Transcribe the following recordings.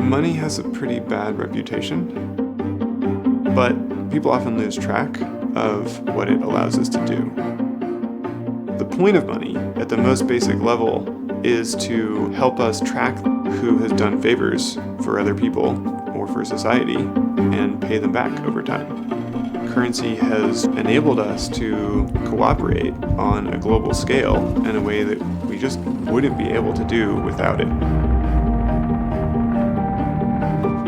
Money has a pretty bad reputation, but people often lose track of what it allows us to do. The point of money, at the most basic level, is to help us track who has done favors for other people or for society and pay them back over time. Currency has enabled us to cooperate on a global scale in a way that we just wouldn't be able to do without it.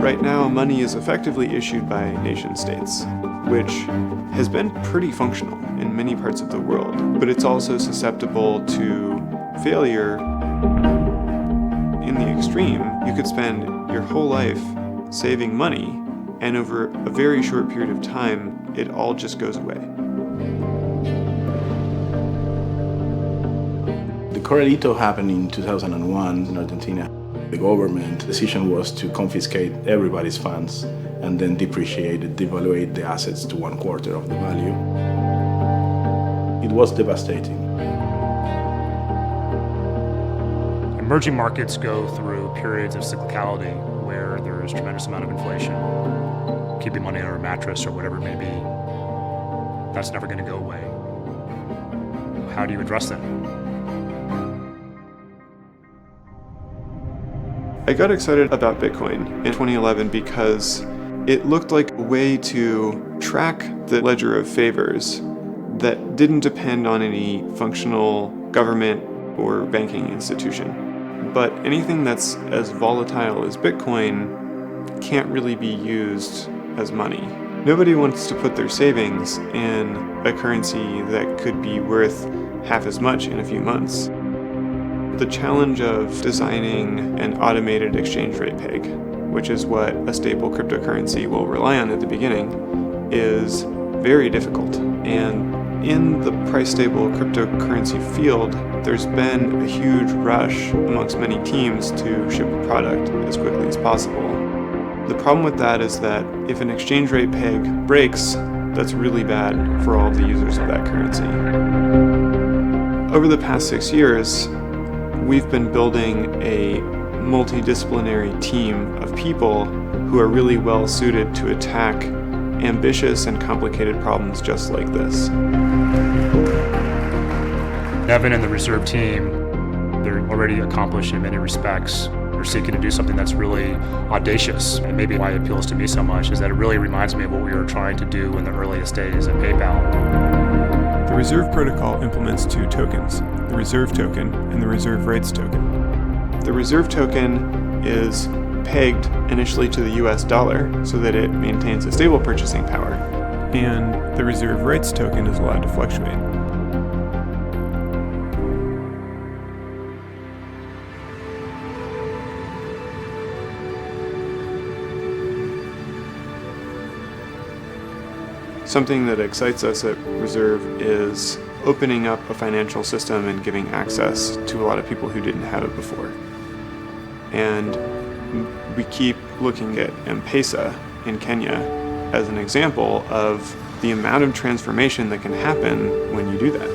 Right now, money is effectively issued by nation-states, which has been pretty functional in many parts of the world, but it's also susceptible to failure. In the extreme, you could spend your whole life saving money, and over a very short period of time, it all just goes away. The Corralito happened in 2001 in Argentina. The government decision was to confiscate everybody's funds and then devaluate the assets to 1/4 of the value. It was devastating. Emerging markets go through periods of cyclicality where there's a tremendous amount of inflation. Keeping money under a mattress or whatever it may be, that's never going to go away. How do you address that? I got excited about Bitcoin in 2011 because it looked like a way to track the ledger of favors that didn't depend on any functional government or banking institution. But anything that's as volatile as Bitcoin can't really be used as money. Nobody wants to put their savings in a currency that could be worth half as much in a few months. The challenge of designing an automated exchange rate peg, which is what a stable cryptocurrency will rely on at the beginning, is very difficult. And in the price-stable cryptocurrency field, there's been a huge rush amongst many teams to ship a product as quickly as possible. The problem with that is that if an exchange rate peg breaks, that's really bad for all of the users of that currency. Over the past 6 years, we've been building a multidisciplinary team of people who are really well suited to attack ambitious and complicated problems just like this. Nevin and the reserve team, they're already accomplished in many respects. They're seeking to do something that's really audacious, and maybe why it appeals to me so much is that it really reminds me of what we were trying to do in the earliest days at PayPal. The Reserve Protocol implements two tokens, the Reserve Token and the Reserve Rights Token. The Reserve Token is pegged initially to the US dollar so that it maintains a stable purchasing power, and the Reserve Rights Token is allowed to fluctuate. Something that excites us at Reserve is opening up a financial system and giving access to a lot of people who didn't have it before. And we keep looking at M-Pesa in Kenya as an example of the amount of transformation that can happen when you do that.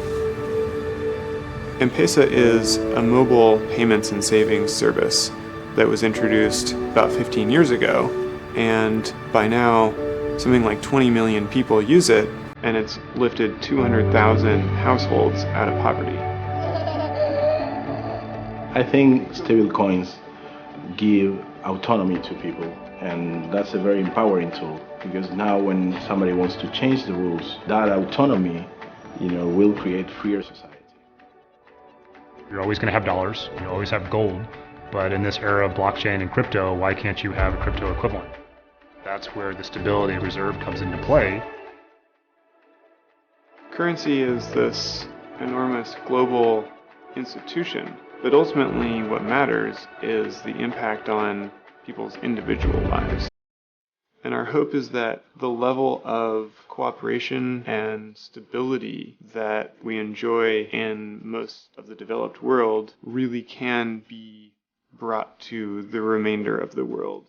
M-Pesa is a mobile payments and savings service that was introduced about 15 years ago, and by now something like 20 million people use it, and it's lifted 200,000 households out of poverty. I think stablecoins give autonomy to people, and that's a very empowering tool, because now when somebody wants to change the rules, that autonomy, will create freer society. You're always going to have dollars, you always have gold, but in this era of blockchain and crypto, why can't you have a crypto equivalent? That's where the stability of reserve comes into play. Currency is this enormous global institution, but ultimately what matters is the impact on people's individual lives. And our hope is that the level of cooperation and stability that we enjoy in most of the developed world really can be brought to the remainder of the world.